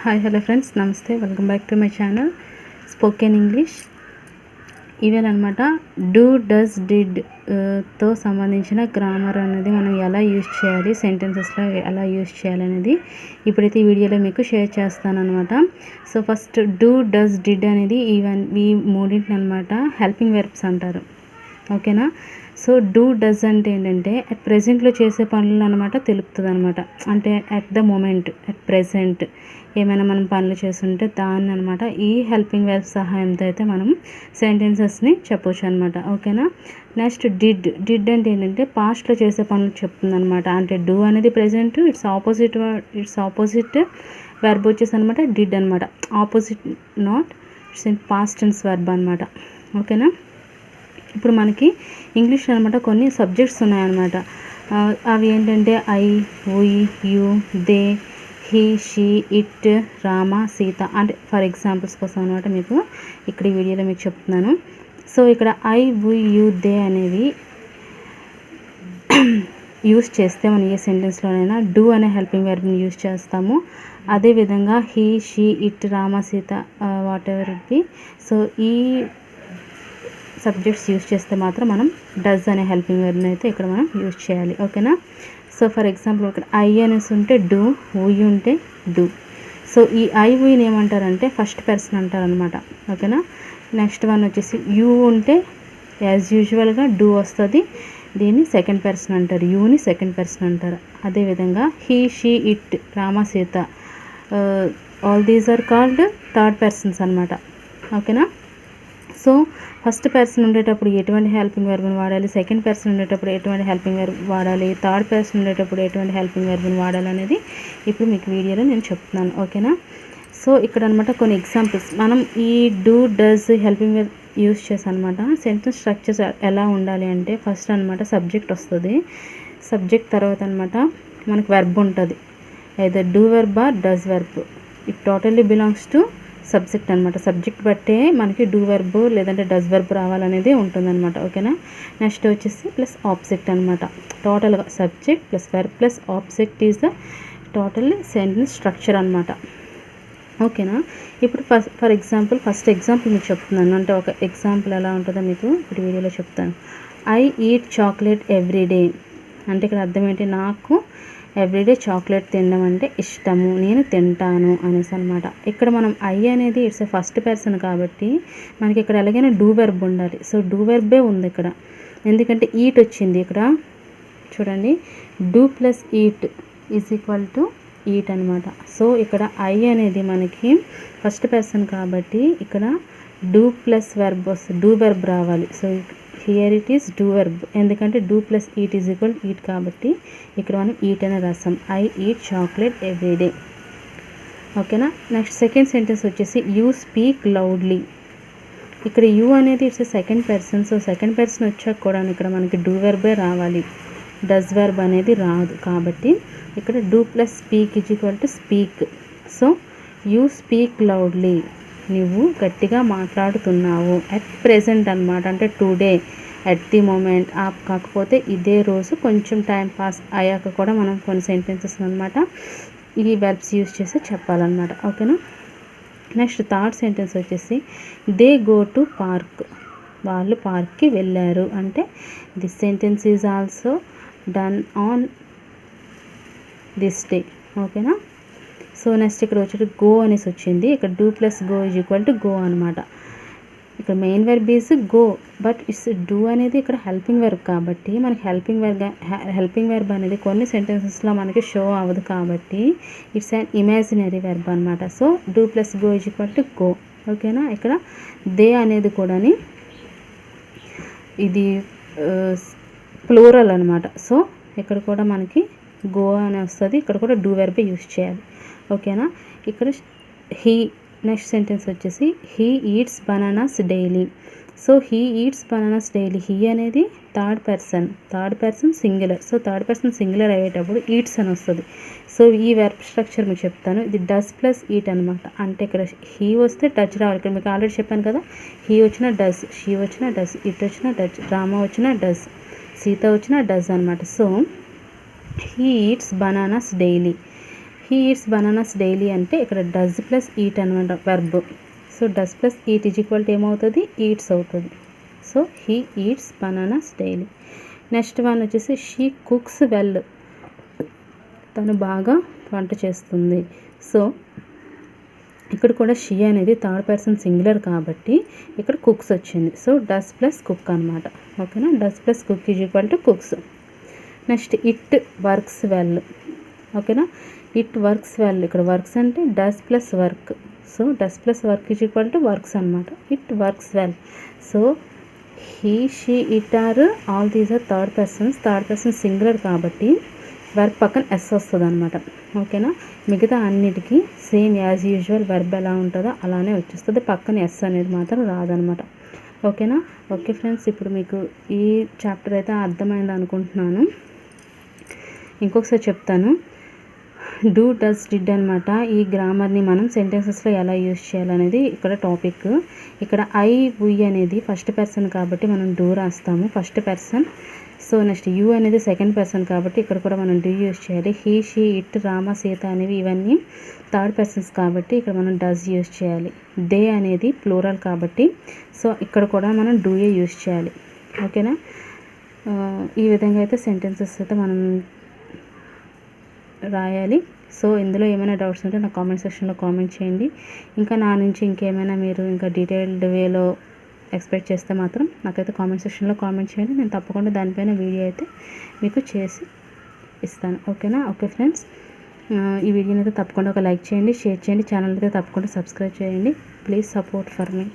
Hi hello friends, నమస్తే. Welcome back to my channel spoken English. ఇవేనమాట do, does, did తో సంబంధించిన grammar అనేది మనం ఎలా యూజ్ చేయాలి, సెంటెన్సెస్లో ఎలా యూజ్ చేయాలి అనేది ఇప్పుడైతే ఈ వీడియోలో మీకు షేర్ చేస్తాను అనమాట. So first do, does, did అనేది ఈ మూడింటిని అనమాట హెల్పింగ్ వెర్బ్స్ అంటారు. ఓకేనా. సో డూ, డస్ అంటే ఏంటంటే అట్ ప్రెజెంట్లో చేసే పనులు అనమాట తెలుపుతుంది అనమాట. అంటే at the moment, at present ఏమైనా మనం పనులు చేస్తుంటే దాన్ని అనమాట ఈ హెల్పింగ్ వెర్బ్ సహాయంతో అయితే మనం సెంటెన్సెస్ని చెప్పొచ్చు అనమాట. ఓకేనా. Next did. డిడ్ అంటే ఏంటంటే పాస్ట్లో చేసే పనులు చెప్తుంది అనమాట. అంటే డూ అనేది ప్రెజెంట్, ఇట్స్ ఆపోజిట్ వెర్బ్ వచ్చేసి అనమాట డిడ్ అనమాట. Opposite not, it's in past tense verb అనమాట. ఓకేనా. ఇప్పుడు మనకి ఇంగ్లీష్లో అనమాట కొన్ని సబ్జెక్ట్స్ ఉన్నాయన్నమాట. అవి ఏంటంటే I, we, you, they, he, she, it, Rama, Sita. అంటే ఫర్ ఎగ్జాంపుల్స్ కోసం అనమాట మీకు ఇక్కడ ఈ వీడియోలో మీకు చెప్తున్నాను. సో ఇక్కడ ఐ, వి, యు, దే అనేవి యూస్ చేస్తే మనం ఏ సెంటెన్స్లోనైనా డూ అనే హెల్పింగ్ వెర్బ్ని యూస్ చేస్తాము. అదేవిధంగా he, she, it, Rama, Sita, what ever it be. So ఈ సబ్జెక్ట్స్ యూస్ చేస్తే మాత్రం మనం డస్ అనే హెల్పింగ్ వెర్బ్ని అయితే ఇక్కడ మనం యూజ్ చేయాలి. ఓకేనా. సో ఫర్ ఎగ్జాంపుల్ ఇక్కడ ఐ అనేసి ఉంటే డూ, వి ఉంటే డూ. సో ఈ ఐ, విని ఏమంటారంటే ఫస్ట్ పర్సన్ అంటారనమాట. ఓకేనా. నెక్స్ట్ వన్ వచ్చేసి యూ ఉంటే యాజ్ యూజువల్గా డూ వస్తుంది, దీన్ని సెకండ్ పర్సన్ అంటారు, యూని సెకండ్ పర్సన్ అంటారు. అదేవిధంగా he, she, it, Rama, Sita, all these are called third persons అనమాట. ఓకేనా. సో ఫస్ట్ పర్సన్ ఉండేటప్పుడు ఎటువంటి హెల్పింగ్ వెర్బ్ని వాడాలి, సెకండ్ పర్సన్ ఉండేటప్పుడు ఎటువంటి హెల్పింగ్ వెర్బ్ వాడాలి, థర్డ్ పర్సన్ ఉండేటప్పుడు ఎటువంటి హెల్పింగ్ వెర్బ్ని వాడాలి అనేది ఇప్పుడు మీకు వీడియోలో నేను చెప్తున్నాను. ఓకేనా. సో ఇక్కడ అనమాట కొన్ని ఎగ్జాంపుల్స్ మనం ఈ do, does helping verb use చేసాం అనమాట. సెంటెన్స్ స్ట్రక్చర్స్ ఎలా ఉండాలి అంటే ఫస్ట్ అనమాట సబ్జెక్ట్ వస్తుంది. సబ్జెక్ట్ తర్వాత అనమాట మనకు వెర్బ్ ఉంటుంది, either do verb or does verb. It totally belongs to subject అనమాట. సబ్జెక్ట్ బట్టే మనకి డూ వెర్బ్ లేదంటే డస్ వెర్బ్ రావాలనేది ఉంటుందన్నమాట. ఓకేనా. నెక్స్ట్ వచ్చేసి ప్లస్ ఆబ్జెక్ట్ అనమాట. టోటల్గా subject plus verb plus object is the total sentence structure అనమాట. ఓకేనా. ఇప్పుడు ఫర్ ఎగ్జాంపుల్ ఫస్ట్ ఎగ్జాంపుల్ మీకు చెప్తున్నాను. అంటే ఒక ఎగ్జాంపుల్ ఎలా ఉంటుందో మీకు ఇప్పుడు వీడియోలో చెప్తాను. I eat chocolate every day. అంటే ఇక్కడ అర్థం ఏంటి, నాకు ఎవ్రీడే చాక్లెట్ తినడం అంటే ఇష్టము, నేను తింటాను అనేసి అనమాట. ఇక్కడ మనం ఐ అనేది ఇట్స్ ఫస్ట్ పర్సన్ కాబట్టి మనకి ఇక్కడ ఎలాగైనా డూ వెర్బ్ ఉండాలి. సో డూ వెర్బే ఉంది ఇక్కడ, ఎందుకంటే ఈట్ వచ్చింది ఇక్కడ. చూడండి, do plus eat is equal to eat అనమాట. సో ఇక్కడ ఐ అనేది మనకి ఫస్ట్ పర్సన్ కాబట్టి ఇక్కడ డూ ప్లస్ వెర్బ్ వస్తుంది, డూ వెర్బ్ రావాలి. So here it is do verb, ఎందుకంటే do plus eat is equal eat కాబట్టి ఇక్కడ మనం ఈట్ అనే రాస్తాం. I eat chocolate every day. ఓకేనా. నెక్స్ట్ సెకండ్ సెంటెన్స్ వచ్చేసి యూ స్పీక్ లౌడ్లీ. ఇక్కడ యూ అనేది it's second person. So second person వచ్చాక కూడా ఇక్కడ మనకి డూ వెర్బే రావాలి, డస్ వెర్బ్ అనేది రాదు. కాబట్టి ఇక్కడ do plus speak is equal to speak. So you speak loudly, నువ్వు గట్టిగా మాట్లాడుతున్నావు. అట్ ప్రెజెంట్ అనమాట, అంటే టుడే, అట్ ది మూమెంట్. కాకపోతే ఇదే రోజు కొంచెం టైం పాస్ అయ్యాక కూడా మనం కొన్ని సెంటెన్సెస్ అనమాట ఈ వెర్బ్స్ యూజ్ చేసి చెప్పాలన్నమాట. ఓకేనా. నెక్స్ట్ థర్డ్ సెంటెన్స్ వచ్చేసి దే గో టు పార్క్. వాళ్ళు పార్క్కి వెళ్ళారు. అంటే this sentence is also done on this day. ఓకేనా. సో నెక్స్ట్ ఇక్కడ వచ్చేసి గో అనేసి వచ్చింది. ఇక్కడ do plus go is equal to go అనమాట. ఇక్కడ main verb is go, but it's do అనేది ఇక్కడ హెల్పింగ్ వెర్బ్ కాబట్టి మనకి హెల్పింగ్ వెర్బ్ అనేది కొన్ని సెంటెన్సెస్లో మనకి షో అవ్వదు కాబట్టి ఇట్స్ అన్ ఇమాజినరీ వెర్బ్ అనమాట. So do plus go is equal to go. ఓకేనా. ఇక్కడ దే అనేది కూడా ఇది ప్లూరల్ అనమాట. సో ఇక్కడ కూడా మనకి గో అని వస్తుంది, ఇక్కడ కూడా డూ వెర్బ్ యూజ్ చేయాలి. ఓకేనా. ఇక్కడ హీ నెక్స్ట్ సెంటెన్స్ వచ్చేసి he eats bananas daily. So he eats bananas daily. He అనేది third person singular. So third person singular అయ్యేటప్పుడు ఈట్స్ అని వస్తుంది. సో ఈ వెర్బ్ స్ట్రక్చర్ మీకు చెప్తాను. ఇది డస్ ప్లస్ ఈట్ అనమాట. అంటే ఇక్కడ హీ వస్తే డచ్ రావాలి. ఇక్కడ మీకు ఆల్రెడీ చెప్పాను కదా, హీ వచ్చిన డస్, షీ వచ్చిన డస్, ఇట్ వచ్చిన డచ్, రామ వచ్చిన డస్, సీత వచ్చిన డస్ అనమాట. So he eats bananas daily. He eats bananas daily అంటే ఇక్కడ డస్ ప్లస్ ఈట్ అనమాట verb. So does plus eat is equal to ఏమవుతుంది, ఈట్స్ అవుతుంది. So he eats bananas daily. Next one వచ్చేసి she cooks well, తను బాగా వంట చేస్తుంది. సో ఇక్కడ కూడా షీ అనేది థర్డ్ పర్సన్ సింగులర్ కాబట్టి ఇక్కడ కుక్స్ వచ్చింది. సో డస్ ప్లస్ కుక్ అనమాట. ఓకేనా, does plus cook is equal to cooks. Next it works well. ఓకేనా, ఇట్ వర్క్స్ వెల్, ఇక్కడ వర్క్స్ అంటే does plus work. So does plus work is equal to works అనమాట. It works well. So he she it are all these are third person singular కాబట్టి verb పక్కన S వస్తుంది అనమాట. ఓకేనా, మిగతా అన్నిటికీ సేమ్ యాజ్ యూజువల్ వర్బ్ ఎలా ఉంటుందో అలానే వచ్చేస్తుంది, పక్కన ఎస్ అనేది మాత్రం రాదనమాట. ఓకేనా. ఓకే ఫ్రెండ్స్, ఇప్పుడు మీకు ఈ చాప్టర్ అయితే అర్థమైంది అనుకుంటున్నాను. ఇంకొకసారి చెప్తాను. డూ, డస్, డిడ్ అనమాట. ఈ గ్రామర్ని మనం సెంటెన్సెస్లో ఎలా యూజ్ చేయాలనేది ఇక్కడ టాపిక్. ఇక్కడ ఐ వి అనేది ఫస్ట్ పర్సన్ కాబట్టి మనం డూ రాస్తాము, first person. So next you అనేది సెకండ్ పర్సన్ కాబట్టి ఇక్కడ కూడా మనం డూ యూజ్ చేయాలి. He, she, it, Rama, Sita అనేవి ఇవన్నీ థర్డ్ పర్సన్స్ కాబట్టి ఇక్కడ మనం డస్ యూజ్ చేయాలి. దే అనేది ప్లూరల్ కాబట్టి సో ఇక్కడ కూడా మనం డూయే యూజ్ చేయాలి. ఓకేనా, ఈ విధంగా అయితే సెంటెన్సెస్ అయితే మనం రాయాలి. సో ఇందులో ఏమైనా డౌట్స్ ఉంటే నా కామెంట్ సెక్షన్లో కామెంట్ చేయండి. ఇంకా నా నుంచి ఇంకేమైనా మీరు ఇంకా డీటెయిల్డ్ వేలో ఎక్స్పెక్ట్ చేస్తే మాత్రం నాకైతే కామెంట్ సెక్షన్లో కామెంట్ చేయండి. నేను తప్పకుండా దానిపైన వీడియో అయితే మీకు చేసి ఇస్తాను. ఓకేనా. ఓకే ఫ్రెండ్స్, ఈ వీడియోని అయితే తప్పకుండా ఒక లైక్ చేయండి, షేర్ చేయండి, ఛానల్ అయితే తప్పకుండా సబ్స్క్రైబ్ చేయండి. Please support for me.